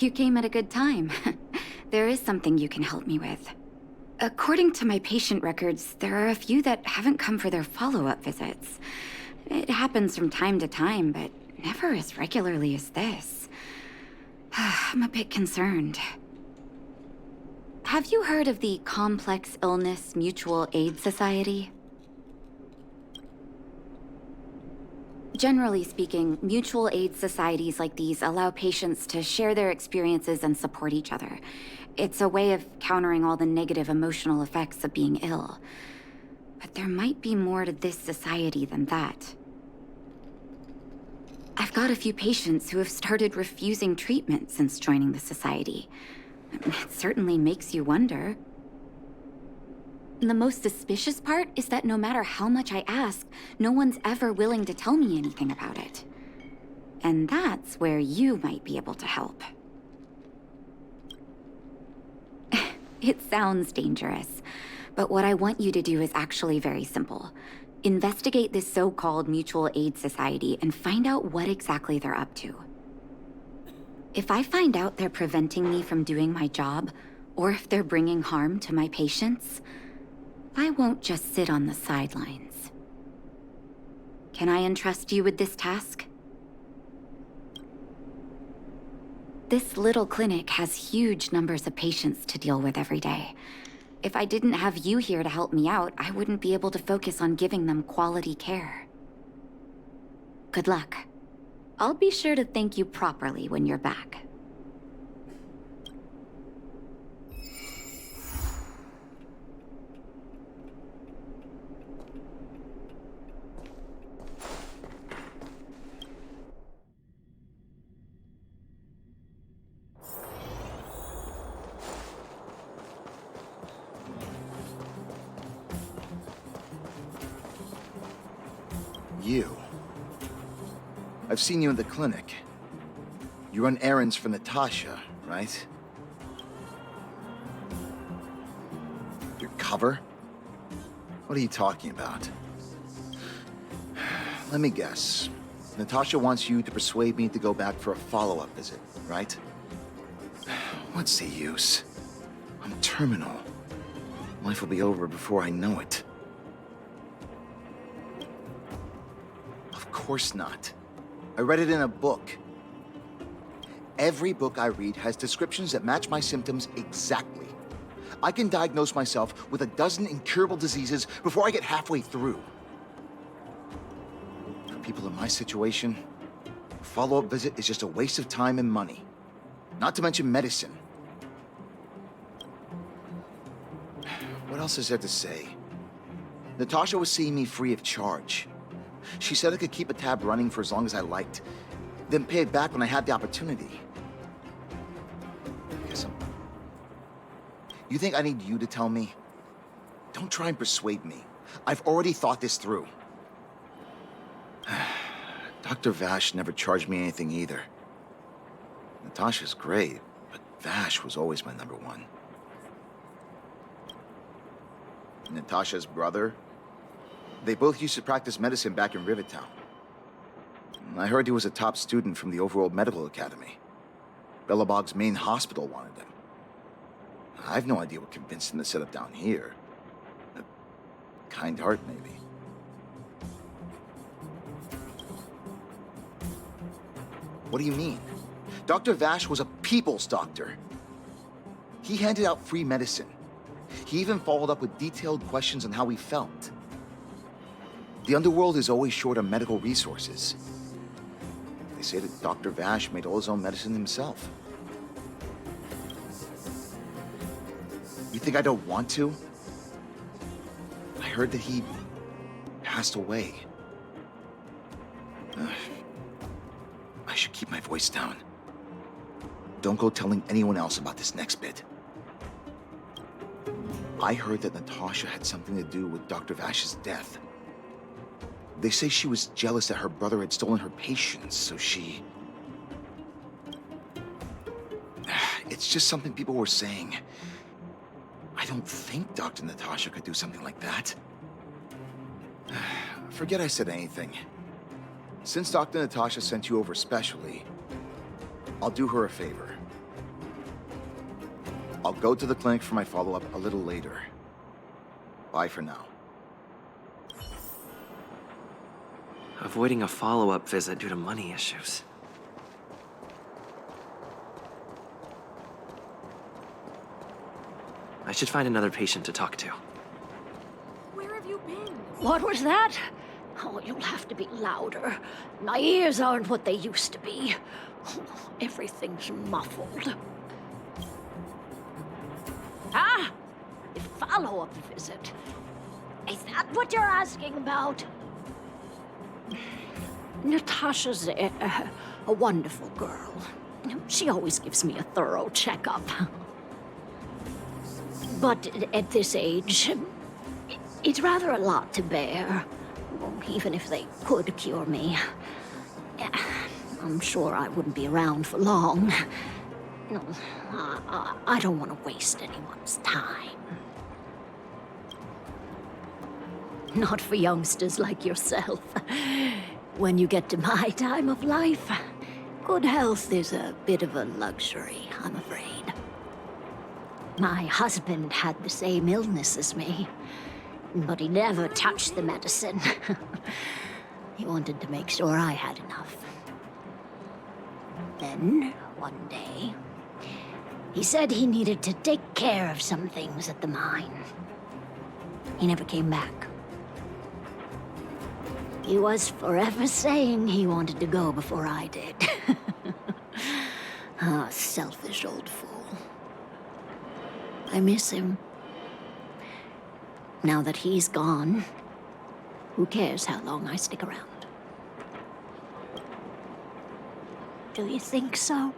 You came at a good time. There is something you can help me with. According to my patient records, there are a few that haven't come for their follow-up visits. It happens from time to time, but never as regularly as this. I'm a bit concerned. Have you heard of the Complex Illness Mutual Aid Society? Generally speaking, mutual aid societies like these allow patients to share their experiences and support each other. It's a way of countering all the negative emotional effects of being ill. But there might be more to this society than that. I've got a few patients who have started refusing treatment since joining the society. It certainly makes you wonder. The most suspicious part is that no matter how much I ask, no one's ever willing to tell me anything about it. And that's where you might be able to help. It sounds dangerous, but what I want you to do is actually very simple. Investigate this so-called mutual aid society and find out what exactly they're up to. If I find out they're preventing me from doing my job, or if they're bringing harm to my patients, I won't just sit on the sidelines. Can I entrust you with this task? This little clinic has huge numbers of patients to deal with every day. If I didn't have you here to help me out, I wouldn't be able to focus on giving them quality care. Good luck. I'll be sure to thank you properly when you're back. You. I've seen you in the clinic. You run errands for Natasha, right? Your cover? What are you talking about? Let me guess. Natasha wants you to persuade me to go back for a follow-up visit, right? What's the use? I'm terminal. Life will be over before I know it. Of course not. I read it in a book. Every book I read has descriptions that match my symptoms exactly. I can diagnose myself with a dozen incurable diseases before I get halfway through. For people in my situation, a follow-up visit is just a waste of time and money. Not to mention medicine. What else is there to say? Natasha was seeing me free of charge. She said I could keep a tab running for as long as I liked, then pay it back when I had the opportunity. You think I need you to tell me? Don't try and persuade me. I've already thought this through. Dr. Vache never charged me anything either. Natasha's great, but Vache was always my number one. Natasha's brother? They both used to practice medicine back in Rivet town. I heard he was a top student from the Overworld Medical Academy. Bellabog's main hospital wanted him. I have no idea what convinced him to set up down here. A kind heart, maybe. What do you mean? Dr. Vache was a people's doctor. He handed out free medicine. He even followed up with detailed questions on how he felt. The underworld is always short on medical resources. They say that Dr. Vache made all his own medicine himself. You think I don't want to? I heard that he passed away. I should keep my voice down. Don't go telling anyone else about this next bit. I heard that Natasha had something to do with Dr. Vache's death. They say she was jealous that her brother had stolen her patients, so she... It's just something people were saying. I don't think Dr. Natasha could do something like that. Forget I said anything. Since Dr. Natasha sent you over specially, I'll do her a favor. I'll go to the clinic for my follow-up a little later. Bye for now. Avoiding a follow-up visit due to money issues. I should find another patient to talk to. Where have you been? What was that? Oh, you'll have to be louder. My ears aren't what they used to be. Everything's muffled. Ah! A follow-up visit. Is that what you're asking about? Natasha's a wonderful girl. She always gives me a thorough checkup. But at this age, it's rather a lot to bear. Even if they could cure me, I'm sure I wouldn't be around for long. No, I don't want to waste anyone's time. Not for youngsters like yourself. When you get to my time of life, good health is a bit of a luxury, I'm afraid. My husband had the same illness as me, but he never touched the medicine. He wanted to make sure I had enough. Then, one day, he said he needed to take care of some things at the mine. He never came back. He was forever saying he wanted to go before I did. Ah, selfish old fool. I miss him. Now that he's gone, who cares how long I stick around? Do you think so?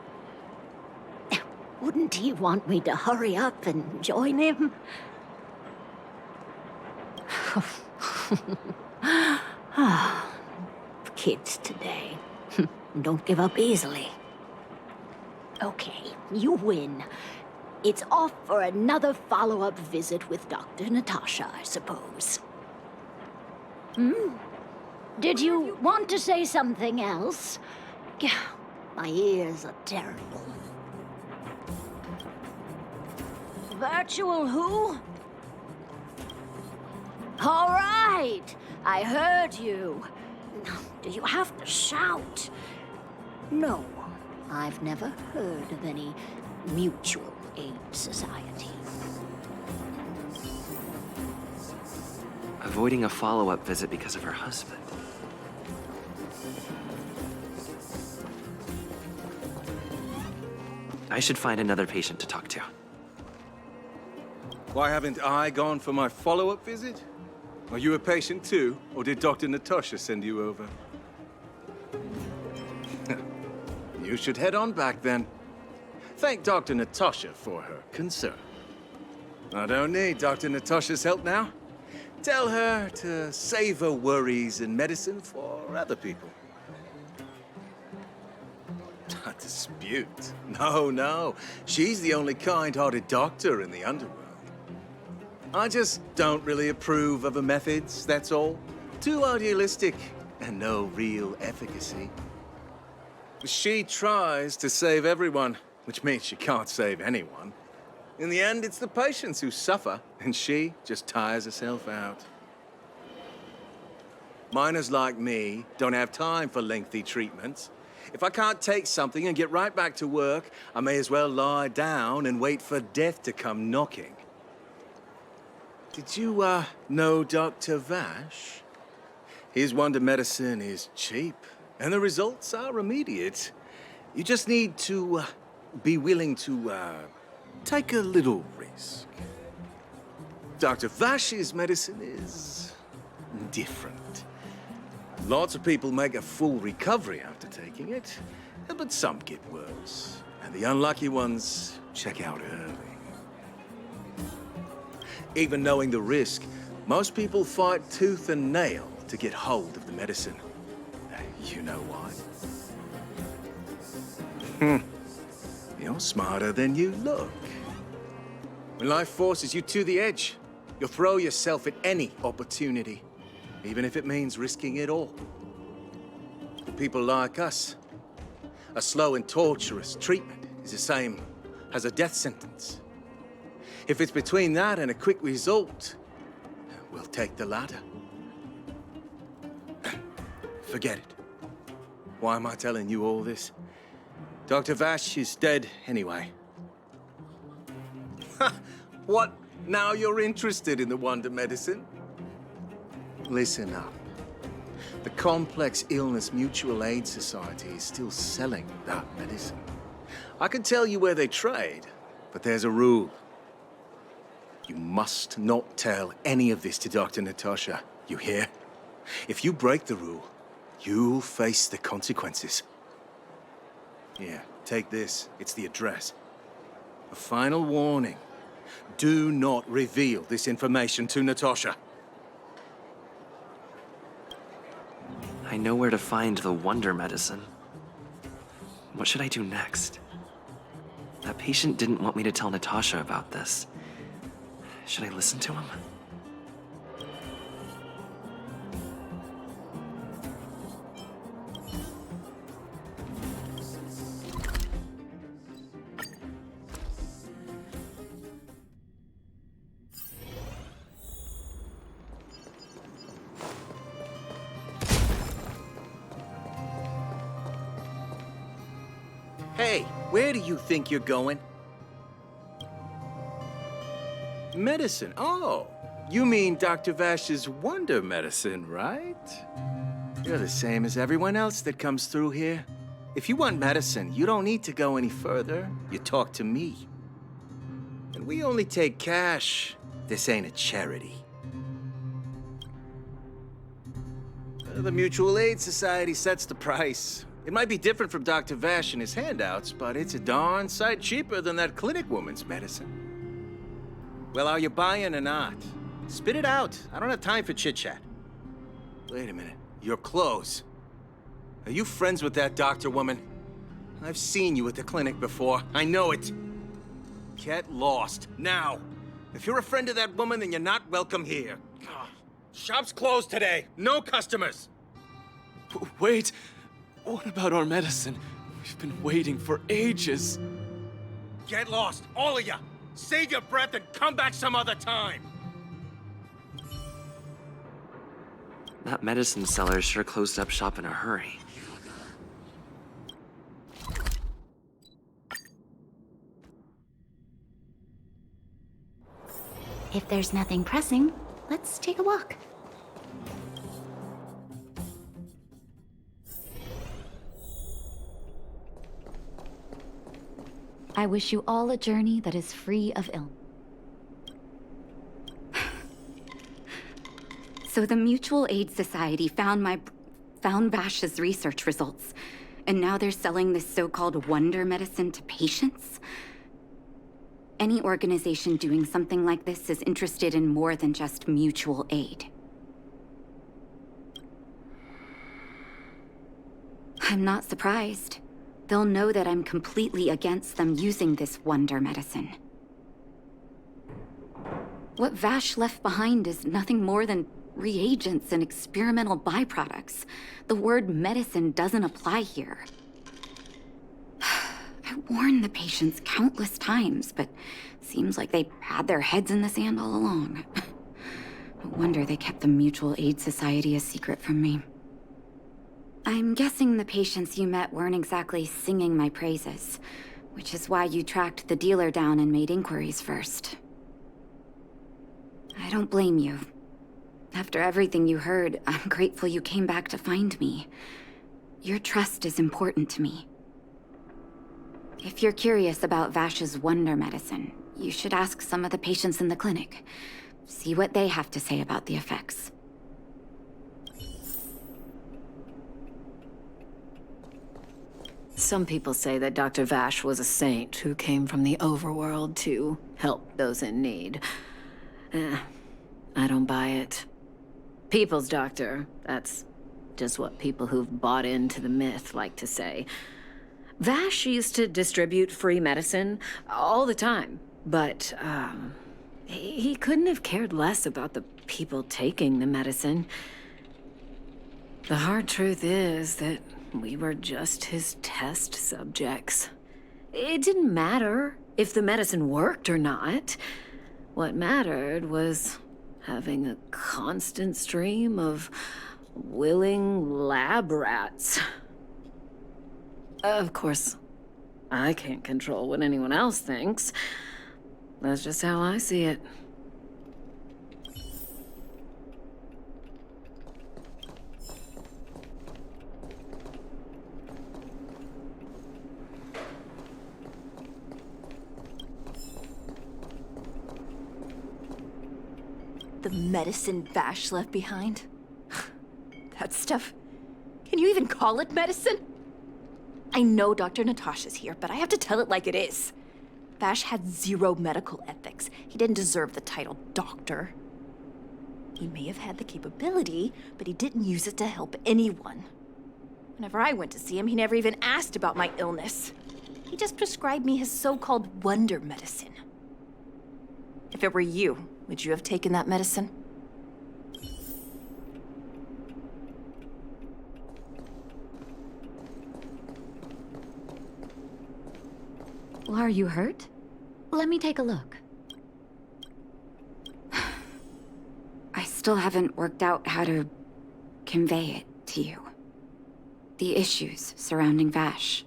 Wouldn't he want me to hurry up and join him? Kids today. Don't give up easily. Okay, you win. It's off for another follow-up visit with Dr. Natasha, I suppose. Did you want to say something else? My ears are terrible. Virtual who? All right, I heard you. Do you have to shout? No, I've never heard of any mutual aid society. Avoiding a follow-up visit because of her husband. I should find another patient to talk to. Why haven't I gone for my follow-up visit? Are you a patient too, or did Dr. Natasha send you over? You should head on back then. Thank Dr. Natasha for her concern. I don't need Dr. Natasha's help now. Tell her to save her worries and medicine for other people. A dispute? No. She's the only kind-hearted doctor in the underworld. I just don't really approve of her methods, that's all. Too idealistic and no real efficacy. She tries to save everyone, which means she can't save anyone. In the end, it's the patients who suffer, and she just tires herself out. Miners like me don't have time for lengthy treatments. If I can't take something and get right back to work, I may as well lie down and wait for death to come knocking. Did you, know Dr. Vache? His wonder medicine is cheap, and the results are immediate. You just need to, be willing to, take a little risk. Dr. Vache's medicine is different. Lots of people make a full recovery after taking it, but some get worse, and the unlucky ones check out early. Even knowing the risk, most people fight tooth and nail to get hold of the medicine. You know why? You're smarter than you look. When life forces you to the edge, you'll throw yourself at any opportunity, even if it means risking it all. For people like us, a slow and torturous treatment is the same as a death sentence. If it's between that and a quick result, we'll take the latter. Forget it. Why am I telling you all this? Dr. Vache is dead anyway. What? Now you're interested in the wonder medicine? Listen up. The Complex Illness Mutual Aid Society is still selling that medicine. I can tell you where they trade, but there's a rule. You must not tell any of this to Dr. Natasha, you hear? If you break the rule, you'll face the consequences. Here, take this. It's the address. A final warning. Do not reveal this information to Natasha. I know where to find the wonder medicine. What should I do next? That patient didn't want me to tell Natasha about this. Should I listen to him? Hey, where do you think you're going? Medicine? Oh, you mean Dr. Vache's wonder medicine, right? You're the same as everyone else that comes through here. If you want medicine, you don't need to go any further. You talk to me. And we only take cash. This ain't a charity. The Mutual Aid Society sets the price. It might be different from Dr. Vache and his handouts, but it's a darn sight cheaper than that clinic woman's medicine. Well, are you buying or not? Spit it out. I don't have time for chit-chat. Wait a minute. Your clothes. Are you friends with that doctor woman? I've seen you at the clinic before. I know it. Get lost, now. If you're a friend of that woman, then you're not welcome here. Shop's closed today. No customers. Wait. What about our medicine? We've been waiting for ages. Get lost, all of you. Save your breath and come back some other time. That medicine seller sure closed up shop in a hurry. If there's nothing pressing, let's take a walk. I wish you all a journey that is free of ill. So the Mutual Aid Society found Vache's research results, and now they're selling this so-called wonder medicine to patients? Any organization doing something like this is interested in more than just mutual aid. I'm not surprised. They'll know that I'm completely against them using this wonder medicine. What Vache left behind is nothing more than reagents and experimental byproducts. The word medicine doesn't apply here. I warned the patients countless times, but seems like they had their heads in the sand all along. No wonder they kept the Mutual Aid Society a secret from me. I'm guessing the patients you met weren't exactly singing my praises, which is why you tracked the dealer down and made inquiries first. I don't blame you. After everything you heard, I'm grateful you came back to find me. Your trust is important to me. If you're curious about Vache's wonder medicine, you should ask some of the patients in the clinic. See what they have to say about the effects. Some people say that Dr. Vache was a saint who came from the Overworld to help those in need. I don't buy it. People's doctor, that's just what people who've bought into the myth like to say. Vache used to distribute free medicine all the time, but he couldn't have cared less about the people taking the medicine. The hard truth is that we were just his test subjects. It didn't matter if the medicine worked or not. What mattered was having a constant stream of willing lab rats. Of course, I can't control what anyone else thinks. That's just how I see it. The medicine Vache left behind? That stuff... Can you even call it medicine? I know Dr. Natasha's here, but I have to tell it like it is. Vache had zero medical ethics. He didn't deserve the title doctor. He may have had the capability, but he didn't use it to help anyone. Whenever I went to see him, he never even asked about my illness. He just prescribed me his so-called wonder medicine. If it were you, would you have taken that medicine? Are you hurt? Let me take a look. I still haven't worked out how to convey it to you. The issues surrounding Vache.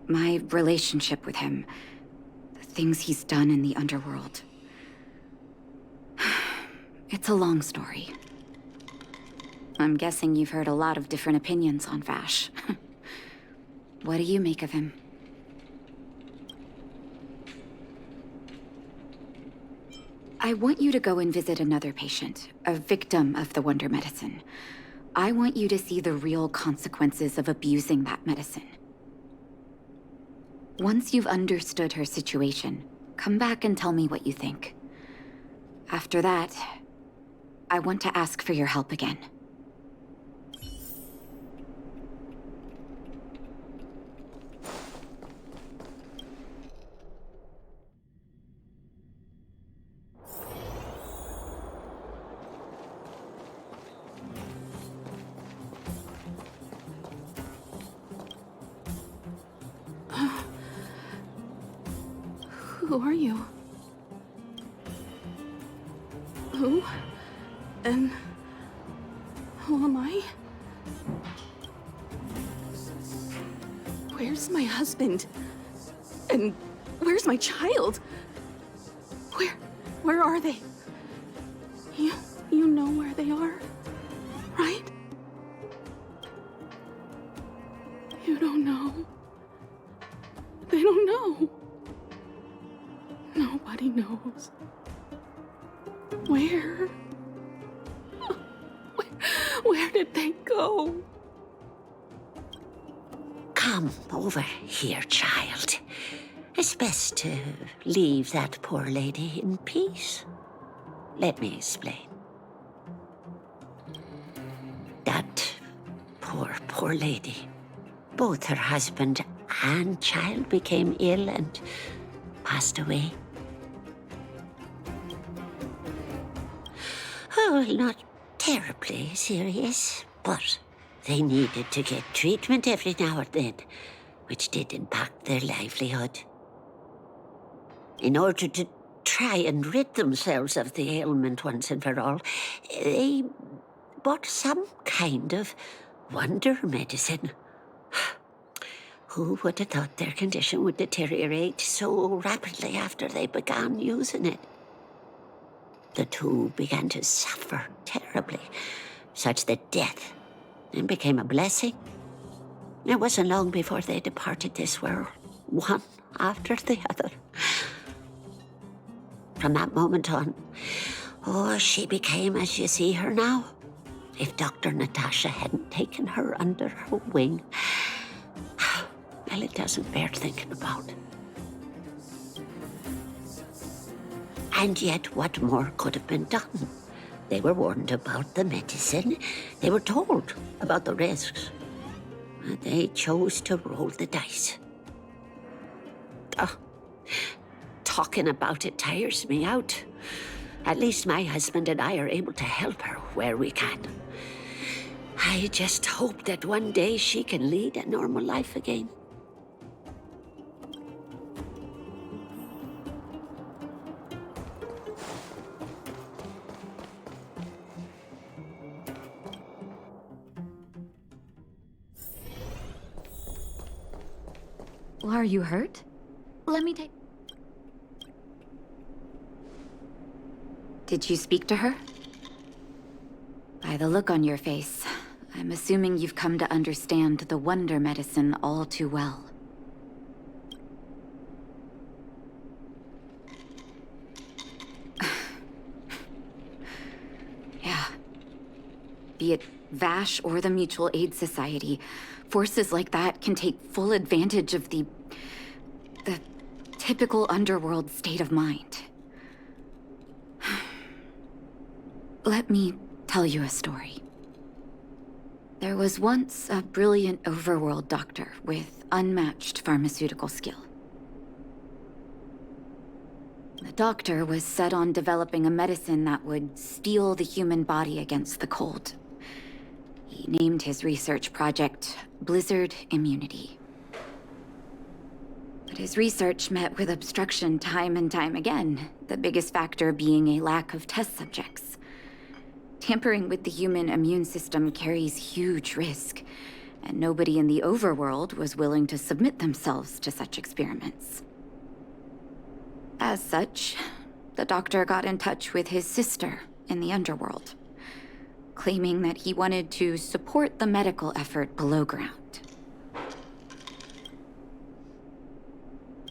My relationship with him. The things he's done in the underworld. It's a long story. I'm guessing you've heard a lot of different opinions on Vache. What do you make of him? I want you to go and visit another patient, a victim of the wonder medicine. I want you to see the real consequences of abusing that medicine. Once you've understood her situation, come back and tell me what you think. After that, I want to ask for your help again. Who are you? Who? And who am I? Where's my husband? And where's my child? Where are they? You know where they are, right? You don't know. They don't know. Nobody knows. Where did they go? Come over here, child. It's best to leave that poor lady in peace. Let me explain. That poor lady. Both her husband and child became ill and passed away. Oh, not terribly serious, but they needed to get treatment every now and then, which did impact their livelihood. In order to try and rid themselves of the ailment once and for all, they bought some kind of wonder medicine. Who would have thought their condition would deteriorate so rapidly after they began using it? The two began to suffer terribly, such that death then became a blessing. It wasn't long before they departed this world, one after the other. From that moment on, she became as you see her now. If Dr. Natasha hadn't taken her under her wing, well, it doesn't bear thinking about. And yet, what more could have been done? They were warned about the medicine. They were told about the risks. And they chose to roll the dice. Talking about it tires me out. At least my husband and I are able to help her where we can. I just hope that one day she can lead a normal life again. Are you hurt? Let me take... Did you speak to her? By the look on your face, I'm assuming you've come to understand the wonder medicine all too well. Yeah. Be it Vache or the Mutual Aid Society, forces like that can take full advantage of the typical underworld state of mind. Let me tell you a story. There was once a brilliant overworld doctor with unmatched pharmaceutical skill. The doctor was set on developing a medicine that would steel the human body against the cold. He named his research project Blizzard Immunity. But his research met with obstruction time and time again, the biggest factor being a lack of test subjects. Tampering with the human immune system carries huge risk, and nobody in the overworld was willing to submit themselves to such experiments. As such, the doctor got in touch with his sister in the underworld, claiming that he wanted to support the medical effort below ground.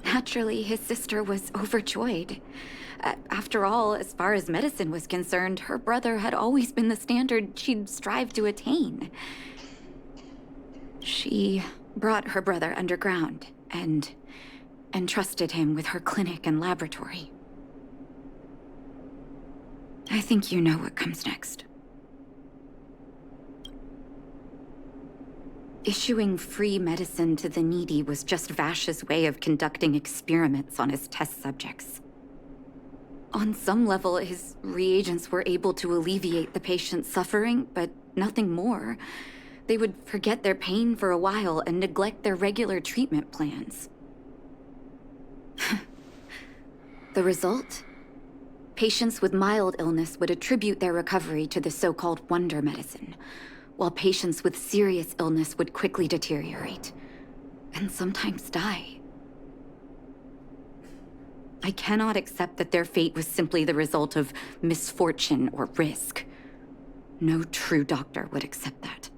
Naturally, his sister was overjoyed. After all, as far as medicine was concerned, her brother had always been the standard she'd strive to attain. She brought her brother underground and entrusted him with her clinic and laboratory. I think you know what comes next. Issuing free medicine to the needy was just Vache's way of conducting experiments on his test subjects. On some level, his reagents were able to alleviate the patient's suffering, but nothing more. They would forget their pain for a while and neglect their regular treatment plans. The result? Patients with mild illness would attribute their recovery to the so-called wonder medicine, while patients with serious illness would quickly deteriorate, and sometimes die. I cannot accept that their fate was simply the result of misfortune or risk. No true doctor would accept that.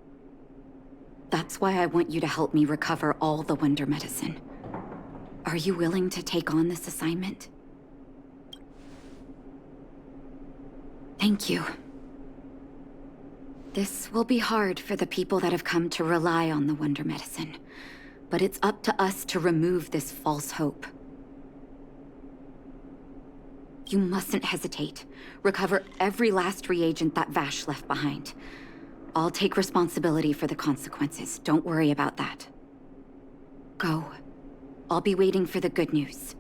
That's why I want you to help me recover all the wonder medicine. Are you willing to take on this assignment? Thank you. This will be hard for the people that have come to rely on the wonder medicine, but it's up to us to remove this false hope. You mustn't hesitate. Recover every last reagent that Vache left behind. I'll take responsibility for the consequences. Don't worry about that. Go. I'll be waiting for the good news.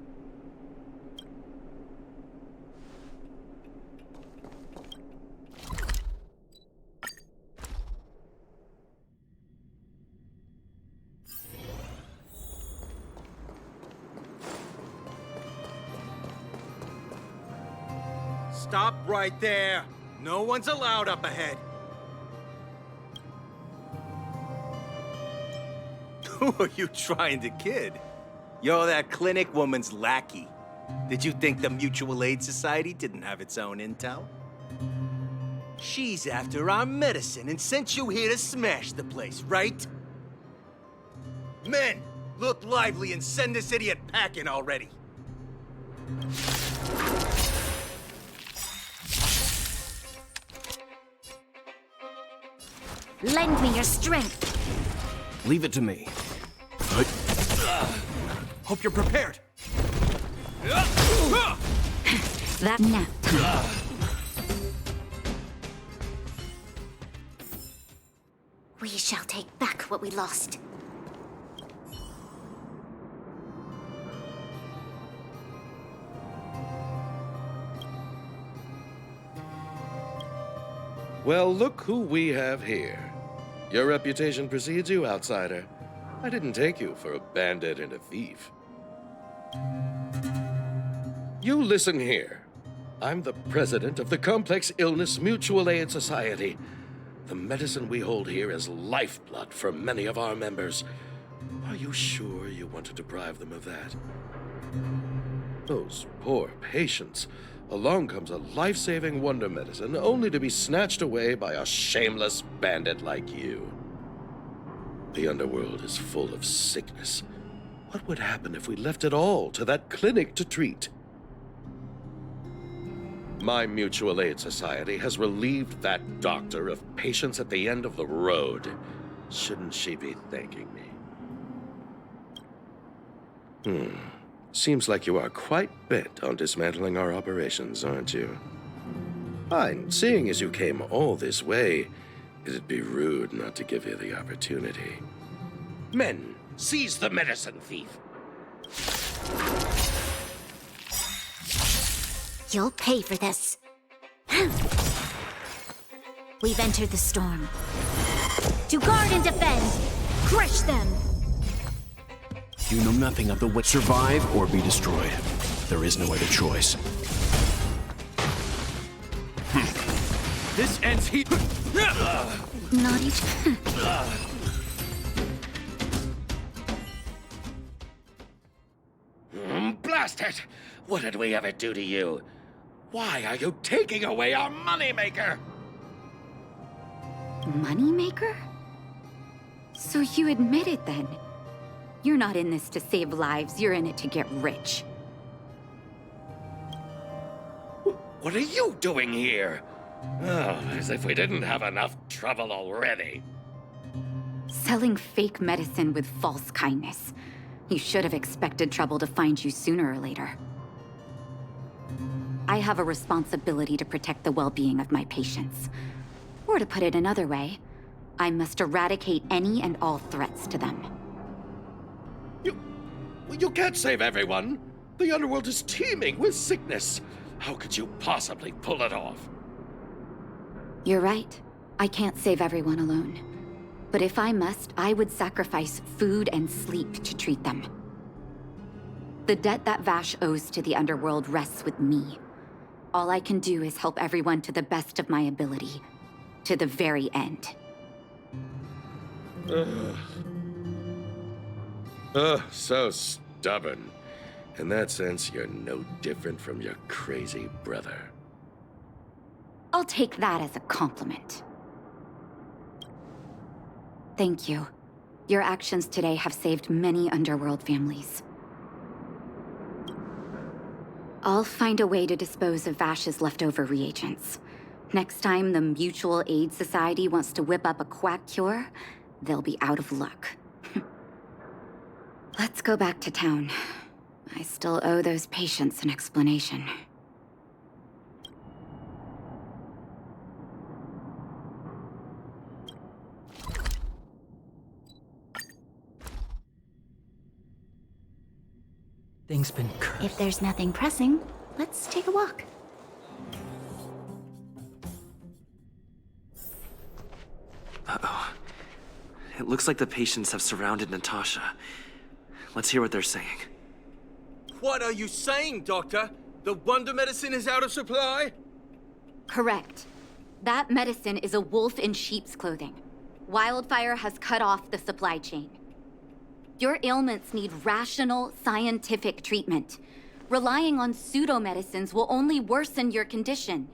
Stop right there. No one's allowed up ahead. Who are you trying to kid? You're that clinic woman's lackey. Did you think the Mutual Aid Society didn't have its own intel? She's after our medicine and sent you here to smash the place, right? Men, look lively and send this idiot packing already. Lend me your strength. Leave it to me. Hope you're prepared. That nap time. We shall take back what we lost. Well, look who we have here. Your reputation precedes you, outsider. I didn't take you for a bandit and a thief. You listen here. I'm the president of the Complex Illness Mutual Aid Society. The medicine we hold here is lifeblood for many of our members. Are you sure you want to deprive them of that? Those poor patients. Along comes a life-saving wonder medicine only to be snatched away by a shameless bandit like you. The underworld is full of sickness. What would happen if we left it all to that clinic to treat? My mutual aid society has relieved that doctor of patients at the end of the road. Shouldn't she be thanking me? Seems like you are quite bent on dismantling our operations, aren't you? Fine. Seeing as you came all this way, it'd be rude not to give you the opportunity. Men, seize the medicine thief. You'll pay for this. We've entered the storm. To guard and defend! Crush them! You know nothing of the way. Survive or be destroyed. There is no other choice. This ends here. Not each. Blast it! What did we ever do to you? Why are you taking away our moneymaker? Moneymaker? So you admit it then? You're not in this to save lives, you're in it to get rich. What are you doing here? Oh, as if we didn't have enough trouble already. Selling fake medicine with false kindness. You should have expected trouble to find you sooner or later. I have a responsibility to protect the well-being of my patients. Or to put it another way, I must eradicate any and all threats to them. You can't save everyone. The underworld is teeming with sickness. How could you possibly pull it off? You're right. I can't save everyone alone. But if I must, I would sacrifice food and sleep to treat them. The debt that Vache owes to the underworld rests with me. All I can do is help everyone to the best of my ability. To the very end. So stubborn. In that sense, you're no different from your crazy brother. I'll take that as a compliment. Thank you. Your actions today have saved many underworld families. I'll find a way to dispose of Vache's leftover reagents. Next time the Mutual Aid Society wants to whip up a quack cure, they'll be out of luck. Let's go back to town. I still owe those patients an explanation. Things been cursed. If there's nothing pressing, let's take a walk. Uh-oh. It looks like the patients have surrounded Natasha. Let's hear what they're saying. What are you saying, Doctor? The wonder medicine is out of supply? Correct. That medicine is a wolf in sheep's clothing. Wildfire has cut off the supply chain. Your ailments need rational, scientific treatment. Relying on pseudo-medicines will only worsen your condition.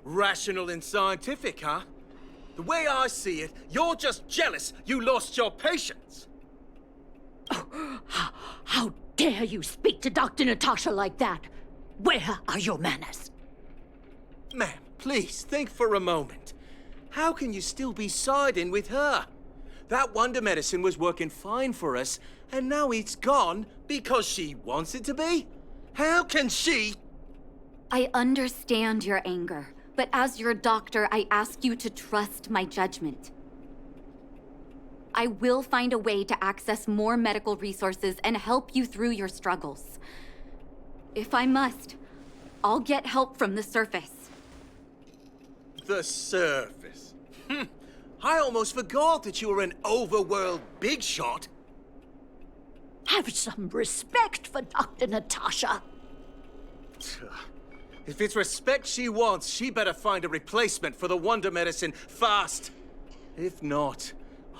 Rational and scientific, huh? The way I see it, you're just jealous you lost your patients. Oh, how dare you speak to Dr. Natasha like that? Where are your manners? Ma'am, please think for a moment. How can you still be siding with her? That wonder medicine was working fine for us, and now it's gone because she wants it to be? How can she? I understand your anger, but as your doctor, I ask you to trust my judgment. I will find a way to access more medical resources and help you through your struggles. If I must, I'll get help from the surface. The surface? I almost forgot that you were an overworld big shot. Have some respect for Dr. Natasha. If it's respect she wants, she better find a replacement for the wonder medicine fast. If not,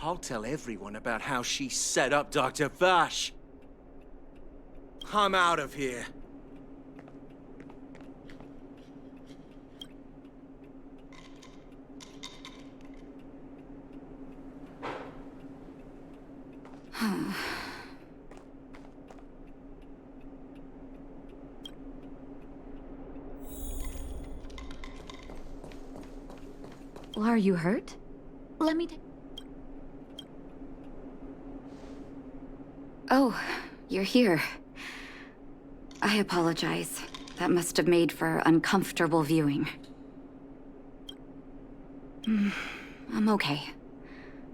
I'll tell everyone about how she set up Dr. Vache. I'm out of here. Well, are you hurt? Let me Oh, you're here. I apologize. That must have made for uncomfortable viewing. I'm okay.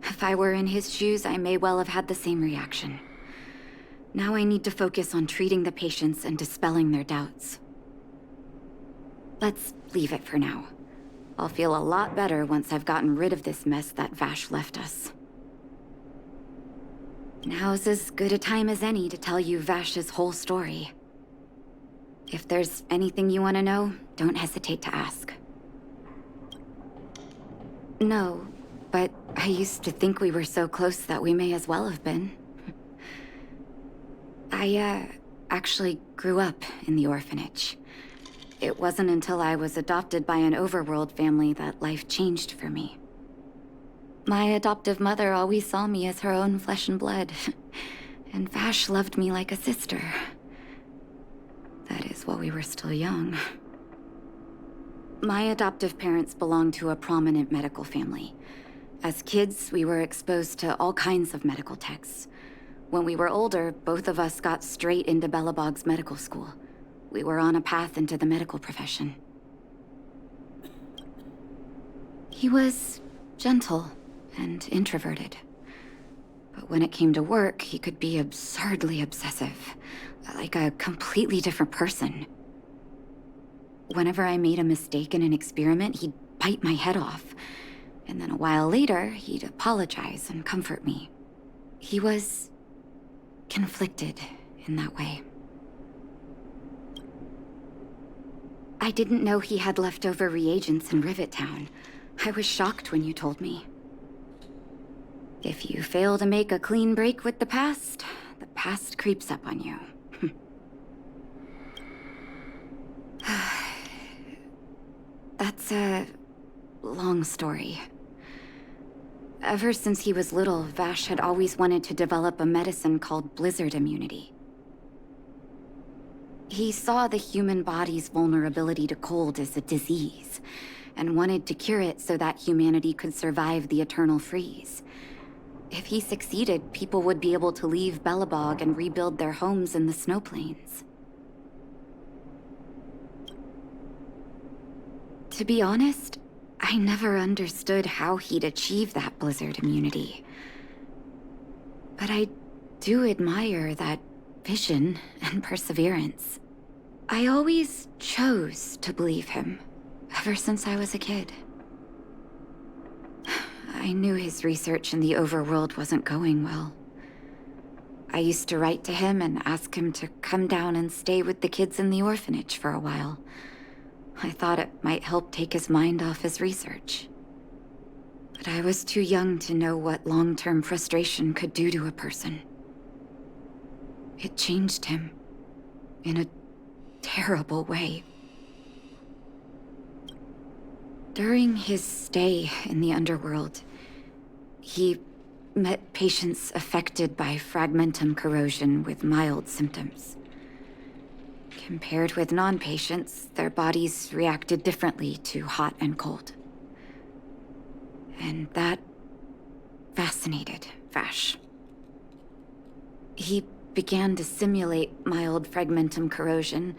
If I were in his shoes, I may well have had the same reaction. Now I need to focus on treating the patients and dispelling their doubts. Let's leave it for now. I'll feel a lot better once I've gotten rid of this mess that Vache left us. Now's as good a time as any to tell you Vache's whole story. If there's anything you want to know, don't hesitate to ask. No, but I used to think we were so close that we may as well have been. I, actually grew up in the orphanage. It wasn't until I was adopted by an Overworld family that life changed for me. My adoptive mother always saw me as her own flesh and blood, and Vache loved me like a sister. That is while we were still young. My adoptive parents belonged to a prominent medical family. As kids, we were exposed to all kinds of medical texts. When we were older, both of us got straight into Belobog's medical school. We were on a path into the medical profession. He was gentle and introverted. But when it came to work, he could be absurdly obsessive, like a completely different person. Whenever I made a mistake in an experiment, he'd bite my head off. And then a while later, he'd apologize and comfort me. He was conflicted in that way. I didn't know he had leftover reagents in Rivet Town. I was shocked when you told me. If you fail to make a clean break with the past creeps up on you. That's a long story. Ever since he was little, Vache had always wanted to develop a medicine called blizzard immunity. He saw the human body's vulnerability to cold as a disease, and wanted to cure it so that humanity could survive the eternal freeze. If he succeeded, people would be able to leave Belobog and rebuild their homes in the snow plains. To be honest, I never understood how he'd achieve that blizzard immunity. But I do admire that vision and perseverance. I always chose to believe him, ever since I was a kid. I knew his research in the Overworld wasn't going well. I used to write to him and ask him to come down and stay with the kids in the orphanage for a while. I thought it might help take his mind off his research. But I was too young to know what long-term frustration could do to a person. It changed him in a terrible way. During his stay in the underworld, he met patients affected by fragmentum corrosion with mild symptoms. Compared with non-patients, their bodies reacted differently to hot and cold. And that fascinated Vache. He began to simulate mild fragmentum corrosion,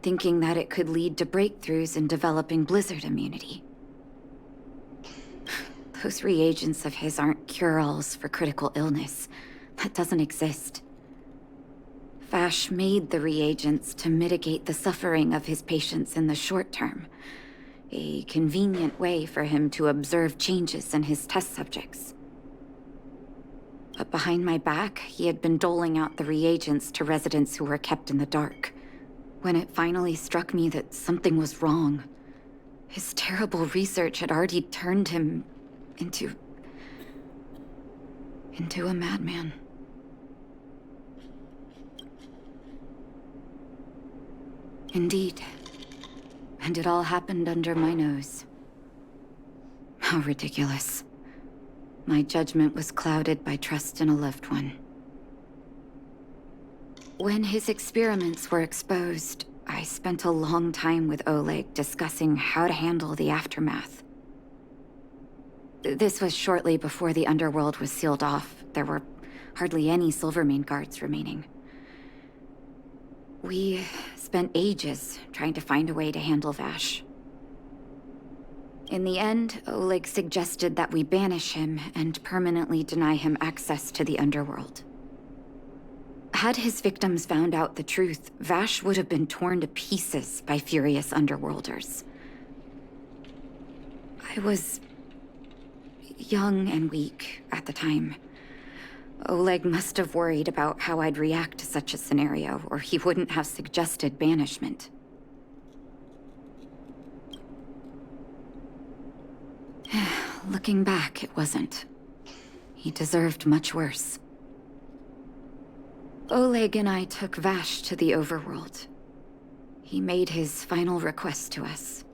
thinking that it could lead to breakthroughs in developing blizzard immunity. Those reagents of his aren't cure-alls for critical illness. That doesn't exist. Vache made the reagents to mitigate the suffering of his patients in the short term. A convenient way for him to observe changes in his test subjects. But behind my back, he had been doling out the reagents to residents who were kept in the dark. When it finally struck me that something was wrong, his terrible research had already turned him into... into a madman. Indeed. And it all happened under my nose. How ridiculous. My judgment was clouded by trust in a loved one. When his experiments were exposed, I spent a long time with Oleg discussing how to handle the aftermath. This was shortly before the underworld was sealed off. There were hardly any Silvermane guards remaining. We spent ages trying to find a way to handle Vache. In the end, Oleg suggested that we banish him and permanently deny him access to the underworld. Had his victims found out the truth, Vache would have been torn to pieces by furious underworlders. I was young and weak at the time. Oleg must have worried about how I'd react to such a scenario, or he wouldn't have suggested banishment. Looking back, it wasn't. He deserved much worse. Oleg and I took Vache to the Overworld. He made his final request to us.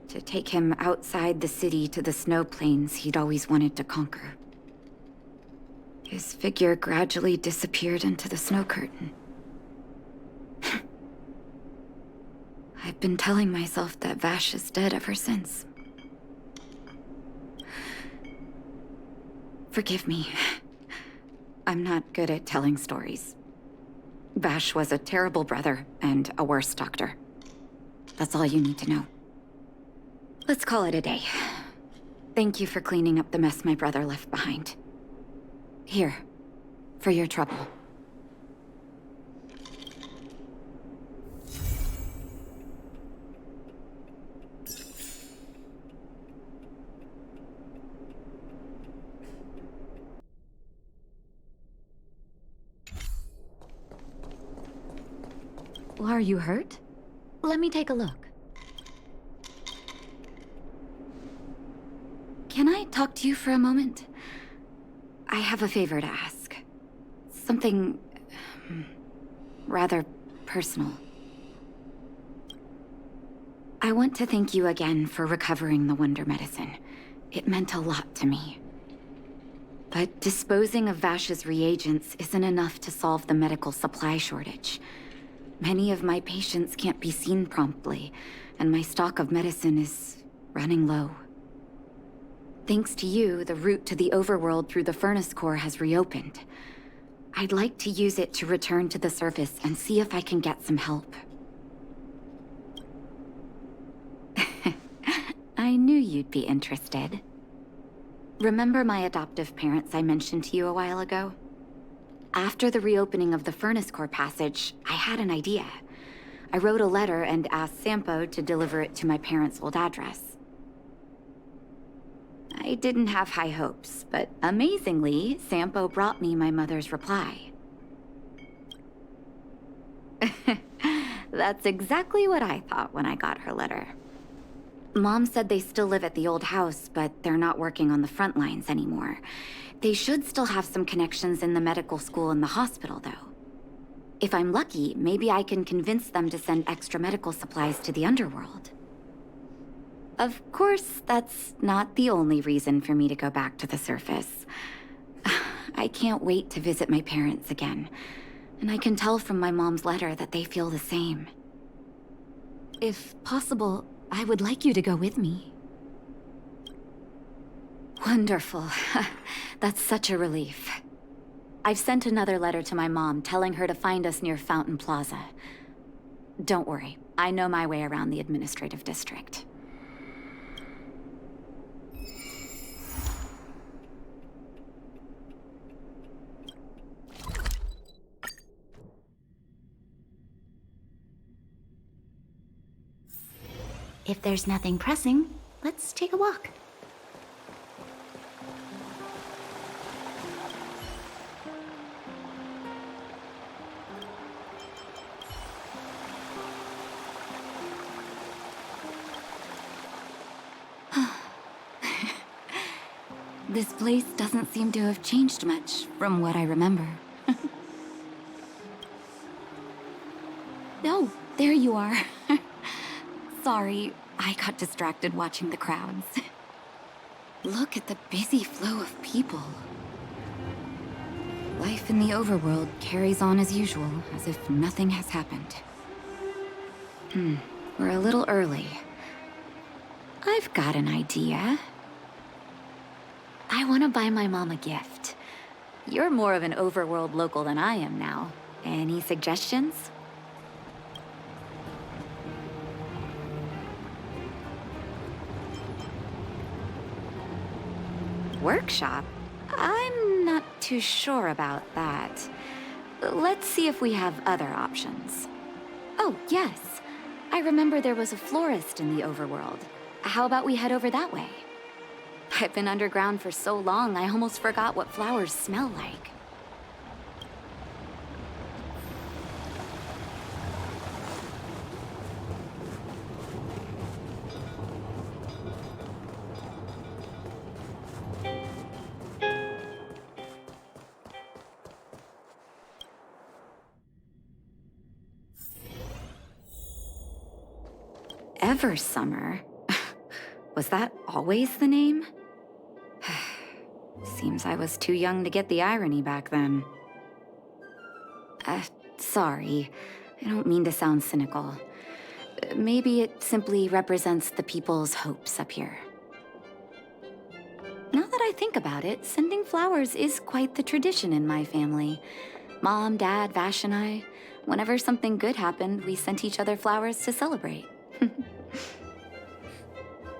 To take him outside the city to the snow plains he'd always wanted to conquer. His figure gradually disappeared into the snow curtain. I've been telling myself that Vache is dead ever since. Forgive me. I'm not good at telling stories. Vache was a terrible brother and a worse doctor. That's all you need to know. Let's call it a day. Thank you for cleaning up the mess my brother left behind. Here, for your trouble. Are you hurt? Let me take a look. Can I talk to you for a moment? I have a favor to ask. Something rather personal. I want to thank you again for recovering the Wonder Medicine. It meant a lot to me. But disposing of Vache's reagents isn't enough to solve the medical supply shortage. Many of my patients can't be seen promptly, and my stock of medicine is running low. Thanks to you, the route to the Overworld through the Furnace Core has reopened. I'd like to use it to return to the surface and see if I can get some help. I knew you'd be interested. Remember my adoptive parents I mentioned to you a while ago? After the reopening of the Furnace Core passage, I had an idea. I wrote a letter and asked Sampo to deliver it to my parents' old address. I didn't have high hopes, but amazingly, Sampo brought me my mother's reply. That's exactly what I thought when I got her letter. Mom said they still live at the old house, but they're not working on the front lines anymore. They should still have some connections in the medical school and the hospital, though. If I'm lucky, maybe I can convince them to send extra medical supplies to the underworld. Of course, that's not the only reason for me to go back to the surface. I can't wait to visit my parents again, and I can tell from my mom's letter that they feel the same. If possible, I would like you to go with me. Wonderful. That's such a relief. I've sent another letter to my mom telling her to find us near Fountain Plaza. Don't worry, I know my way around the administrative district. If there's nothing pressing, let's take a walk. This place doesn't seem to have changed much from what I remember. Oh, there you are. Sorry, I got distracted watching the crowds. Look at the busy flow of people. Life in the overworld carries on as usual, as if nothing has happened. We're a little early. I've got an idea. I want to buy my mom a gift. You're more of an overworld local than I am now. Any suggestions? Workshop? I'm not too sure about that. Let's see if we have other options. Oh, yes. I remember there was a florist in the overworld. How about we head over that way? I've been underground for so long, I almost forgot what flowers smell like. Eversummer? Was that always the name? Seems I was too young to get the irony back then. Sorry. I don't mean to sound cynical. Maybe it simply represents the people's hopes up here. Now that I think about it, sending flowers is quite the tradition in my family. Mom, Dad, Vache, and I, whenever something good happened, we sent each other flowers to celebrate.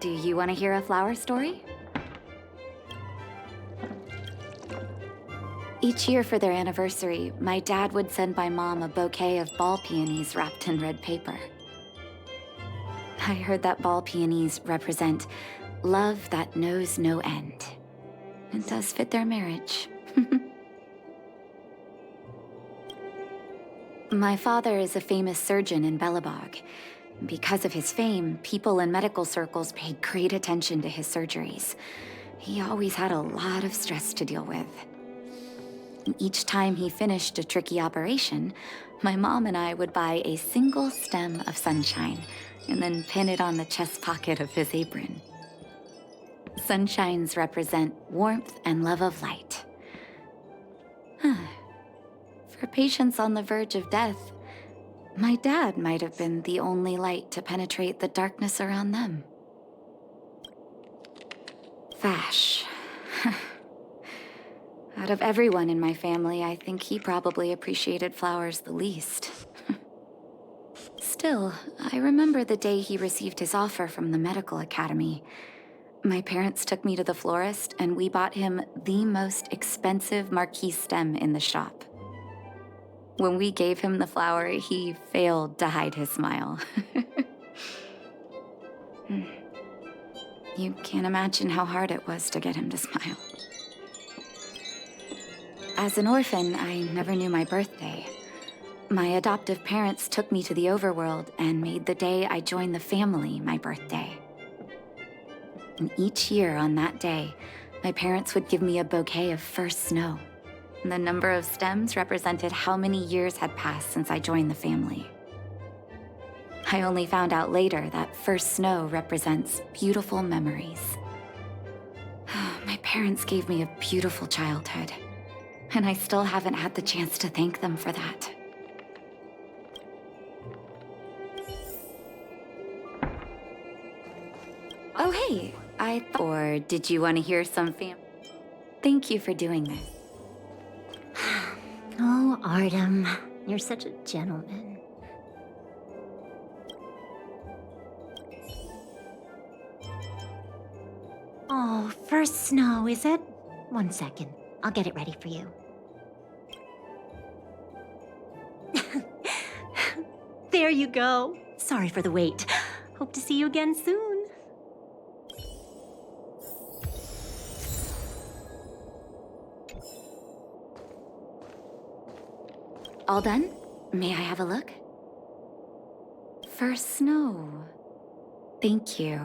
Do you want to hear a flower story? Each year for their anniversary, my dad would send my mom a bouquet of ball peonies wrapped in red paper. I heard that ball peonies represent love that knows no end. It does fit their marriage. My father is a famous surgeon in Belobog. Because of his fame, people in medical circles paid great attention to his surgeries. He always had a lot of stress to deal with. And each time he finished a tricky operation, my mom and I would buy a single stem of sunshine and then pin it on the chest pocket of his apron. Sunshines represent warmth and love of light. For patients on the verge of death, my dad might have been the only light to penetrate the darkness around them. Vache. Out of everyone in my family, I think he probably appreciated flowers the least. Still, I remember the day he received his offer from the medical academy. My parents took me to the florist, and we bought him the most expensive marquise stem in the shop. When we gave him the flower, he failed to hide his smile. You can't imagine how hard it was to get him to smile. As an orphan, I never knew my birthday. My adoptive parents took me to the overworld and made the day I joined the family my birthday. And each year on that day, my parents would give me a bouquet of first snow. And the number of stems represented how many years had passed since I joined the family. I only found out later that first snow represents beautiful memories. My parents gave me a beautiful childhood, and I still haven't had the chance to thank them for that. Oh, hey, or did you want to hear some Thank you for doing this. Oh, Artem, you're such a gentleman. Oh, first snow, is it? 1 second. I'll get it ready for you. There you go. Sorry for the wait. Hope to see you again soon. All done? May I have a look? First snow. Thank you.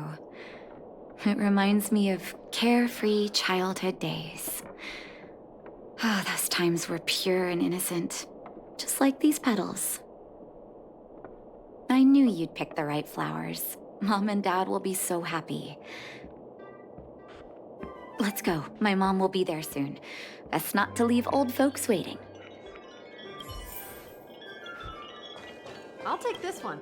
It reminds me of carefree childhood days. Ah, those times were pure and innocent, just like these petals. I knew you'd pick the right flowers. Mom and Dad will be so happy. Let's go. My mom will be there soon. Best not to leave old folks waiting. I'll take this one.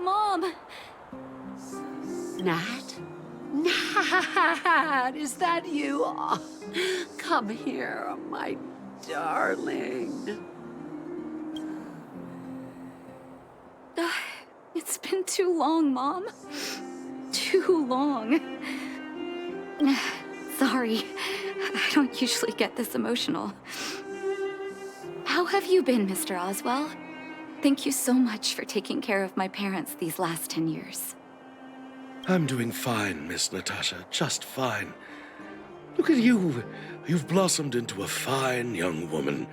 Mom! Nat? Nat, is that you? Oh, come here, my darling. It's been too long, Mom. Too long. Sorry. I don't usually get this emotional. How have you been, Mr. Oswell? Thank you so much for taking care of my parents these last 10 years. I'm doing fine, Miss Natasha, just fine. Look at you. You've blossomed into a fine young woman.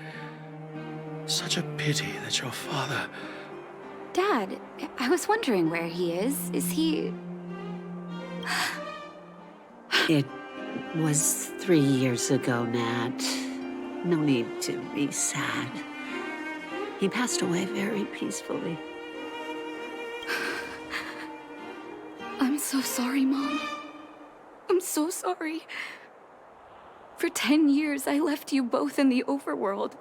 Such a pity that your father... Dad, I was wondering where he is. Is he... It was 3 years ago, Nat. No need to be sad. He passed away very peacefully. I'm so sorry, Mom. I'm so sorry. For 10 years, I left you both in the overworld.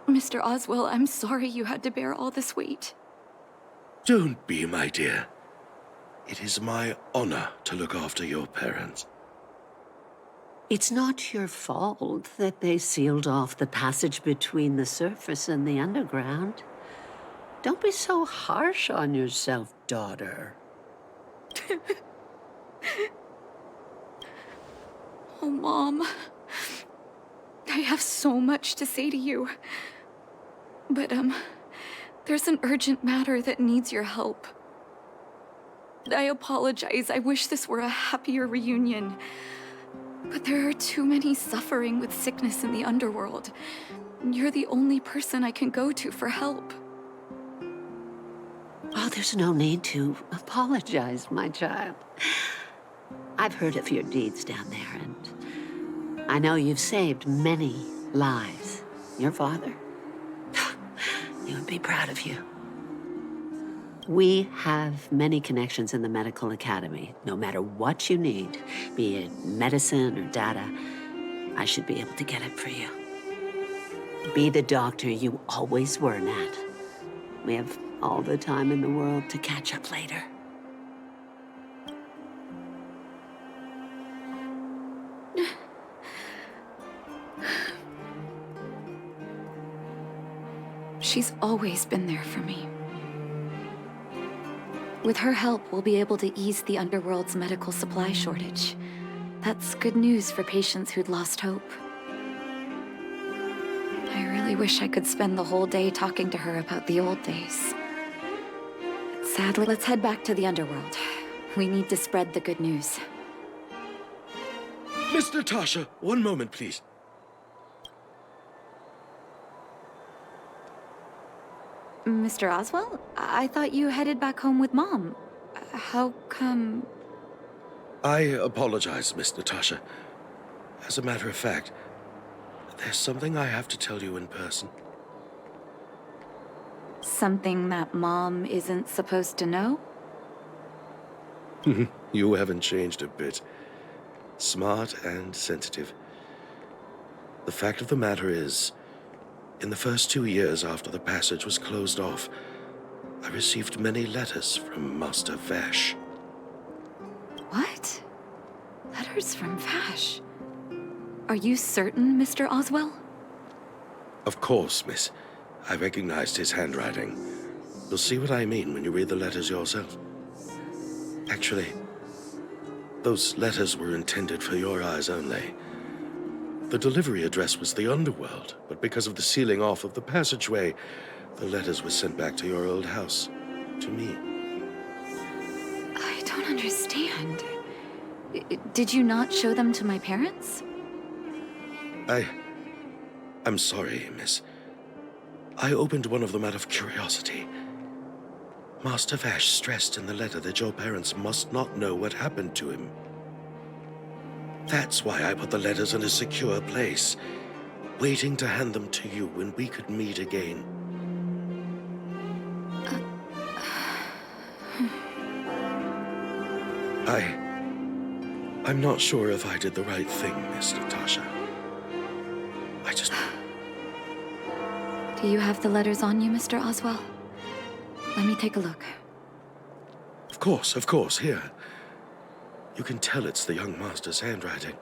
Mr. Oswell, I'm sorry you had to bear all this weight. Don't be, my dear. It is my honor to look after your parents. It's not your fault that they sealed off the passage between the surface and the underground. Don't be so harsh on yourself, daughter. Oh, Mom. I have so much to say to you. But, there's an urgent matter that needs your help. I apologize. I wish this were a happier reunion. But there are too many suffering with sickness in the underworld. You're the only person I can go to for help. Oh, there's no need to apologize, my child. I've heard of your deeds down there, and I know you've saved many lives. Your father, he would be proud of you. We have many connections in the medical academy. No matter what you need, be it medicine or data, I should be able to get it for you. Be the doctor you always were, Nat. We have all the time in the world to catch up later. She's always been there for me. With her help, we'll be able to ease the underworld's medical supply shortage. That's good news for patients who'd lost hope. I really wish I could spend the whole day talking to her about the old days. But sadly, let's head back to the underworld. We need to spread the good news. Miss Natasha, one moment, please. Mr. Oswell? I thought you headed back home with Mom. How come... I apologize, Miss Natasha. As a matter of fact, there's something I have to tell you in person. Something that Mom isn't supposed to know? You haven't changed a bit. Smart and sensitive. The fact of the matter is, in the first 2 years after the passage was closed off, I received many letters from Master Vache. What? Letters from Vache? Are you certain, Mr. Oswell? Of course, miss. I recognized his handwriting. You'll see what I mean when you read the letters yourself. Actually, those letters were intended for your eyes only. The delivery address was the underworld, but because of the sealing off of the passageway, the letters were sent back to your old house, to me. I don't understand. Did you not show them to my parents? I'm sorry, miss. I opened one of them out of curiosity. Master Vache stressed in the letter that your parents must not know what happened to him. That's why I put the letters in a secure place, waiting to hand them to you when we could meet again. I'm not sure if I did the right thing, Miss Natasha. Do you have the letters on you, Mr. Oswell? Let me take a look. Of course, here. You can tell it's the young master's handwriting.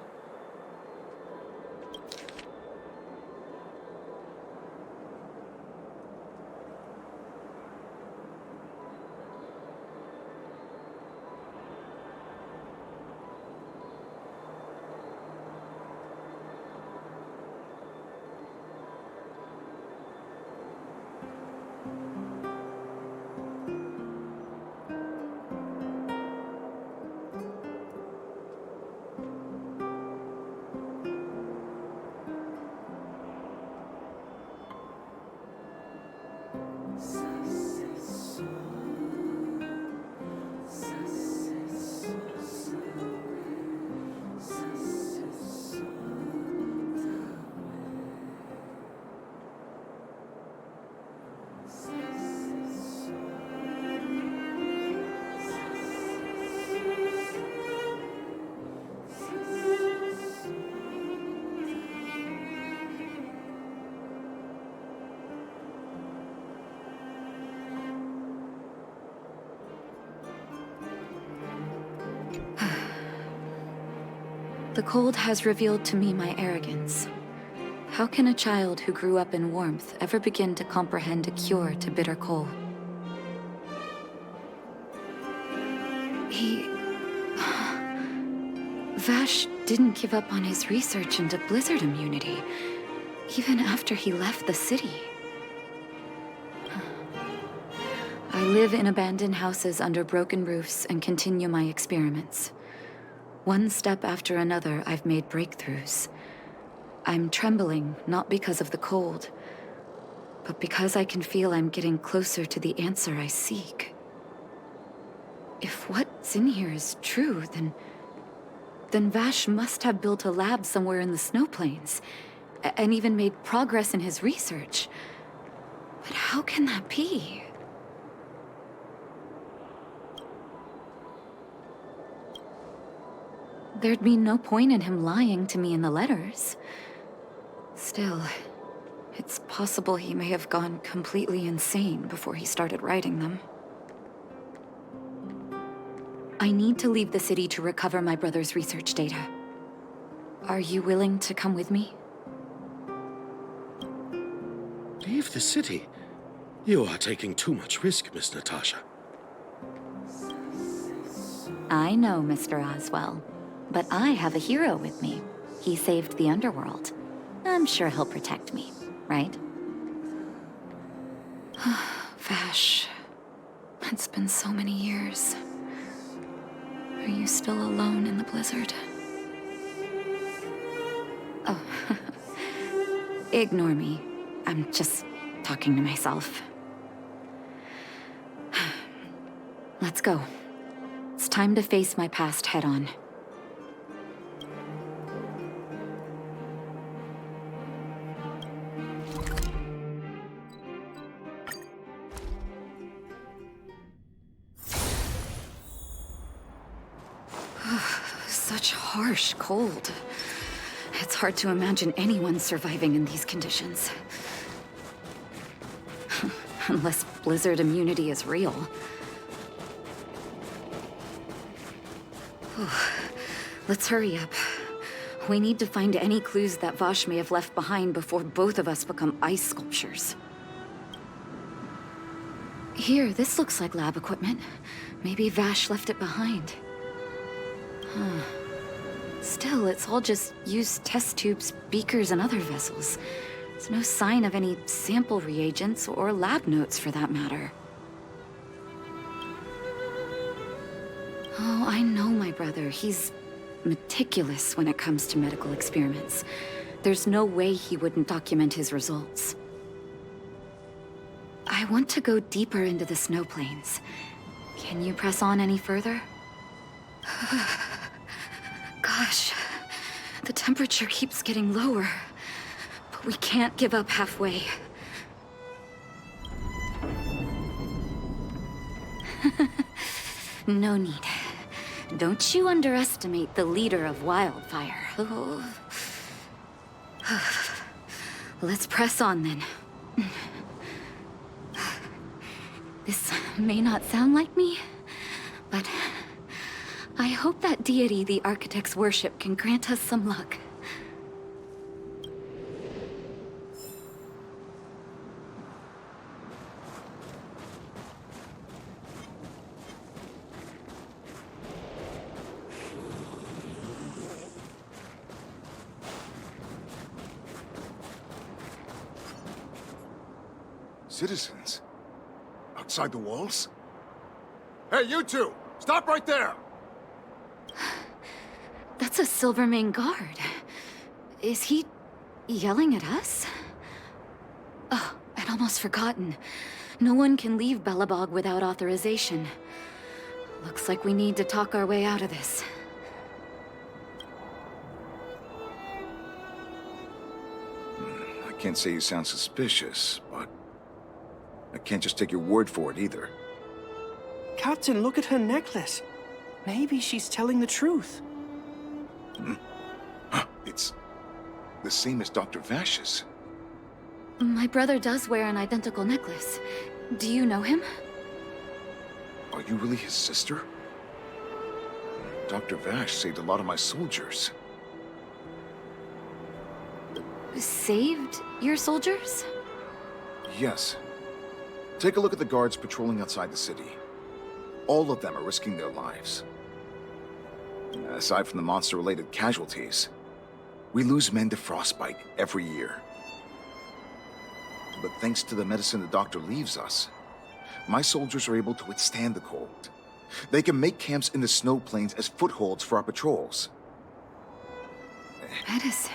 The cold has revealed to me my arrogance. How can a child who grew up in warmth ever begin to comprehend a cure to bitter cold? Vache didn't give up on his research into blizzard immunity, even after he left the city. I live in abandoned houses under broken roofs and continue my experiments. One step after another, I've made breakthroughs. I'm trembling, not because of the cold, but because I can feel I'm getting closer to the answer I seek. If what's in here is true, then Vache must have built a lab somewhere in the snow plains, and even made progress in his research. But how can that be? There'd be no point in him lying to me in the letters. Still, it's possible he may have gone completely insane before he started writing them. I need to leave the city to recover my brother's research data. Are you willing to come with me? Leave the city? You are taking too much risk, Miss Natasha. I know, Mr. Oswell. But I have a hero with me. He saved the underworld. I'm sure he'll protect me, right? Vache, it's been so many years. Are you still alone in the blizzard? Oh, ignore me. I'm just talking to myself. Let's go. It's time to face my past head-on. Such harsh cold. It's hard to imagine anyone surviving in these conditions. Unless blizzard immunity is real. Let's hurry up. We need to find any clues that Vache may have left behind before both of us become ice sculptures. Here, this looks like lab equipment. Maybe Vache left it behind. Still, it It's all just used test tubes, beakers, and other vessels. There's no sign of any sample reagents or lab notes for that matter. Oh, I know my brother. He's meticulous when it comes to medical experiments. There's no way he wouldn't document his results. I want to go deeper into the snow plains. Can you press on any further? Gosh, the temperature keeps getting lower, but we can't give up halfway. No need. Don't you underestimate the leader of wildfire. Oh. Let's press on then. This may not sound like me, but I hope that deity the architects worship can grant us some luck. Citizens? Outside the walls? Hey, you two! Stop right there! That's a Silvermane guard. Is he yelling at us? Oh, I'd almost forgotten. No one can leave Belobog without authorization. Looks like we need to talk our way out of this. I can't say you sound suspicious, but I can't just take your word for it either. Captain, look at her necklace. Maybe she's telling the truth. It's the same as Dr. Vache's. My brother does wear an identical necklace. Do you know him? Are you really his sister? Dr. Vache saved a lot of my soldiers. Saved your soldiers? Yes. Take a look at the guards patrolling outside the city. All of them are risking their lives. Aside from the monster-related casualties, we lose men to frostbite every year. But thanks to the medicine the doctor leaves us, my soldiers are able to withstand the cold. They can make camps in the snow plains as footholds for our patrols. Medicine.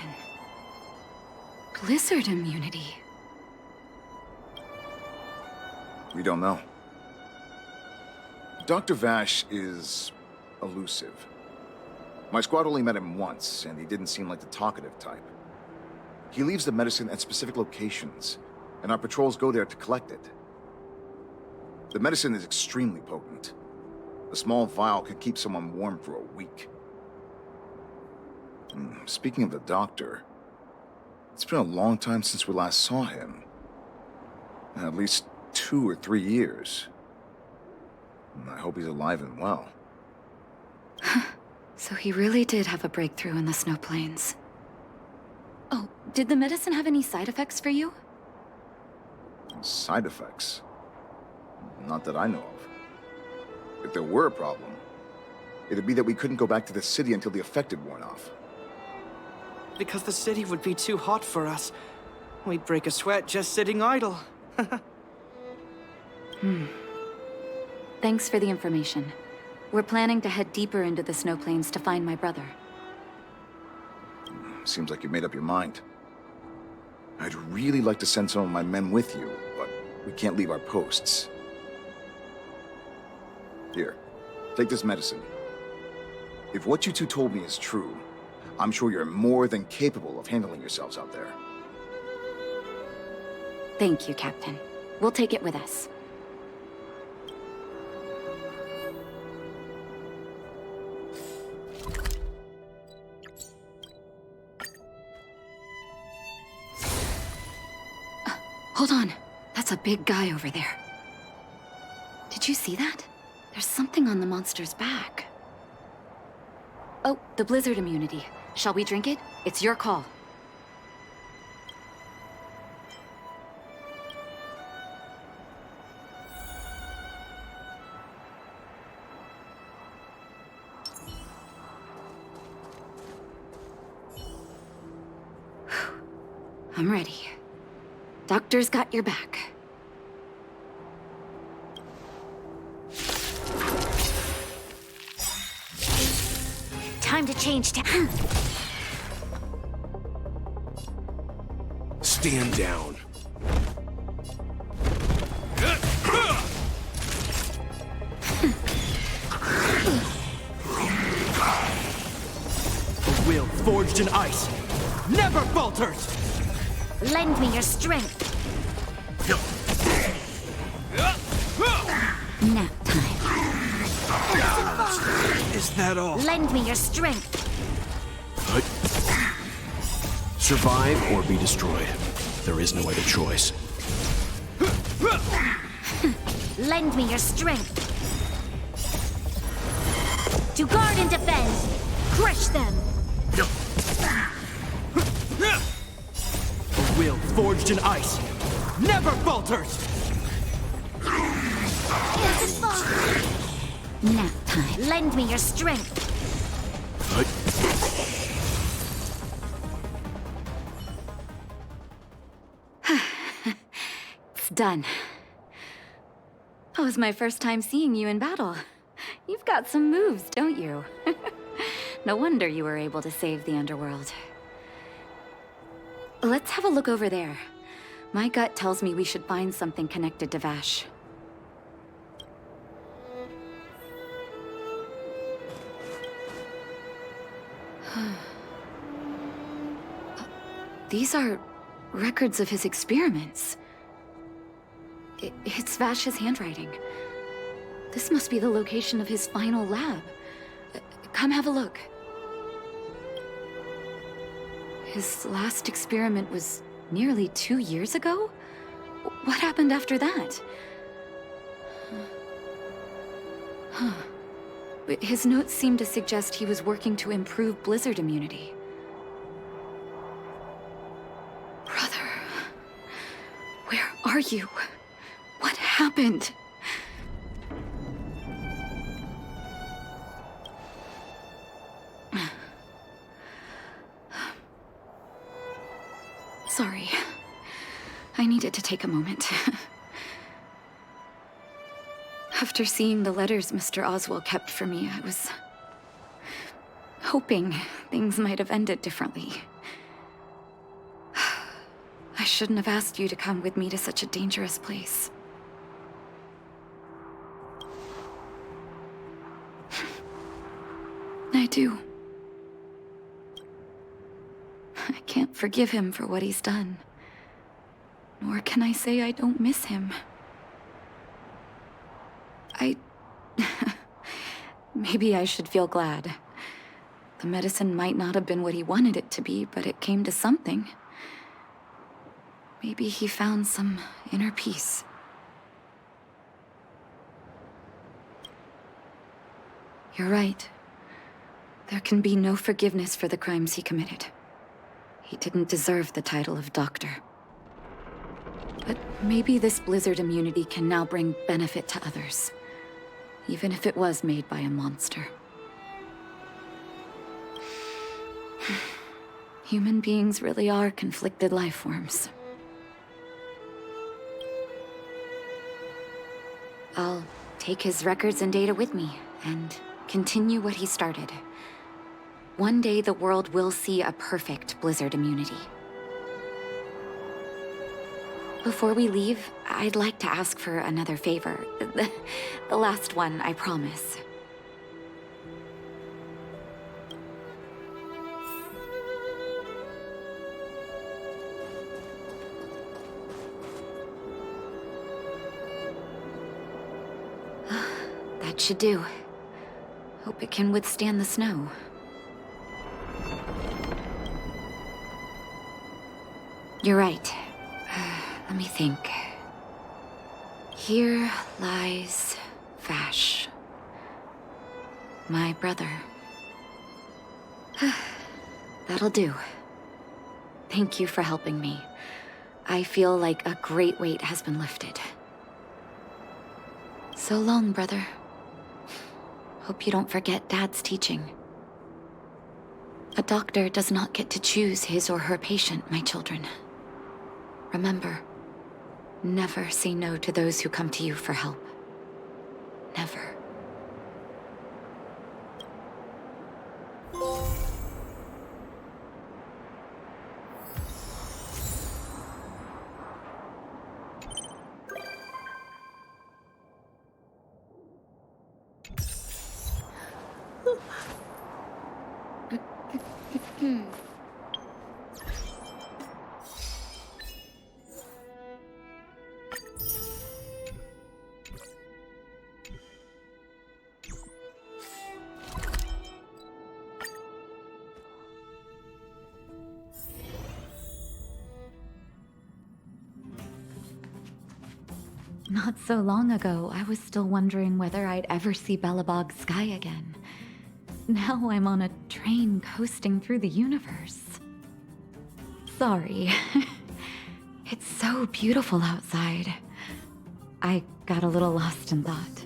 Blizzard immunity. We don't know. Dr. Vache is elusive. My squad only met him once, and he didn't seem like the talkative type. He leaves the medicine at specific locations, and our patrols go there to collect it. The medicine is extremely potent. A small vial could keep someone warm for a week. Speaking of the doctor, it's been a long time since we last saw him. At least 2 or 3 years. I hope he's alive and well. So he really did have a breakthrough in the snow plains. Oh, did the medicine have any side effects for you? Side effects? Not that I know of. If there were a problem, it'd be that we couldn't go back to the city until the effect had worn off. Because the city would be too hot for us. We'd break a sweat just sitting idle. Thanks for the information. We're planning to head deeper into the snow plains to find my brother. Seems like you made up your mind. I'd really like to send some of my men with you, but we can't leave our posts. Here, take this medicine. If what you two told me is true, I'm sure you're more than capable of handling yourselves out there. Thank you, Captain. We'll take it with us. Hold on. That's a big guy over there. Did you see that? There's something on the monster's back. Oh, the blizzard immunity. Shall we drink it? It's your call. I'm ready. Doctor's got your back. Time to change to... Stand down. A will forged in ice never falters! Lend me your strength. Nap time. Is that all? Lend me your strength. Survive or be destroyed. There is no other choice. Lend me your strength. To guard and defend. Crush them. A will forged in ice never falters! Nap time. Lend me your strength. It's done. That was my first time seeing you in battle. You've got some moves, don't you? No wonder you were able to save the underworld. Let's have a look over there. My gut tells me we should find something connected to Vache. These are records of his experiments. It's Vache's handwriting. This must be the location of his final lab. Come have a look. His last experiment was nearly 2 years ago? What happened after that? His notes seem to suggest he was working to improve blizzard immunity. Brother, where are you? What happened? Sorry. I needed to take a moment. After seeing the letters Mr. Oswald kept for me, I was hoping things might have ended differently. I shouldn't have asked you to come with me to such a dangerous place. I do. I can't forgive him for what he's done. Nor can I say I don't miss him. Maybe I should feel glad. The medicine might not have been what he wanted it to be, but it came to something. Maybe he found some inner peace. You're right. There can be no forgiveness for the crimes he committed. He didn't deserve the title of doctor. But maybe this blizzard immunity can now bring benefit to others, even if it was made by a monster. Human beings really are conflicted life forms. I'll take his records and data with me and continue what he started. One day the world will see a perfect blizzard immunity. Before we leave, I'd like to ask for another favor. The last one, I promise. That should do. Hope it can withstand the snow. You're right. Let me think. Here lies Vache. My brother. That'll do. Thank you for helping me. I feel like a great weight has been lifted. So long, brother. Hope you don't forget Dad's teaching. A doctor does not get to choose his or her patient, my children. Remember, never say no to those who come to you for help. Never. Not so long ago, I was still wondering whether I'd ever see Belobog's sky again. Now I'm on a train coasting through the universe. Sorry. It's so beautiful outside. I got a little lost in thought.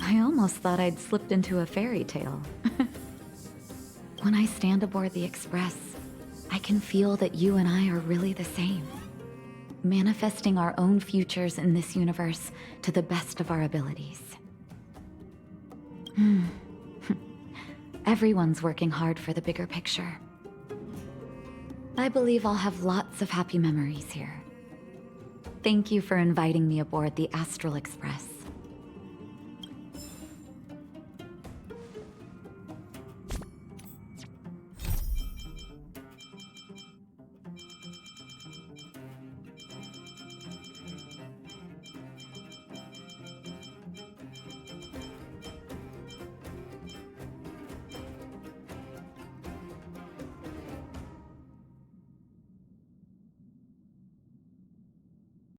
I almost thought I'd slipped into a fairy tale. When I stand aboard the Express, I can feel that you and I are really the same. Manifesting our own futures in this universe to the best of our abilities. Everyone's working hard for the bigger picture. I believe I'll have lots of happy memories here. Thank you for inviting me aboard the Astral Express.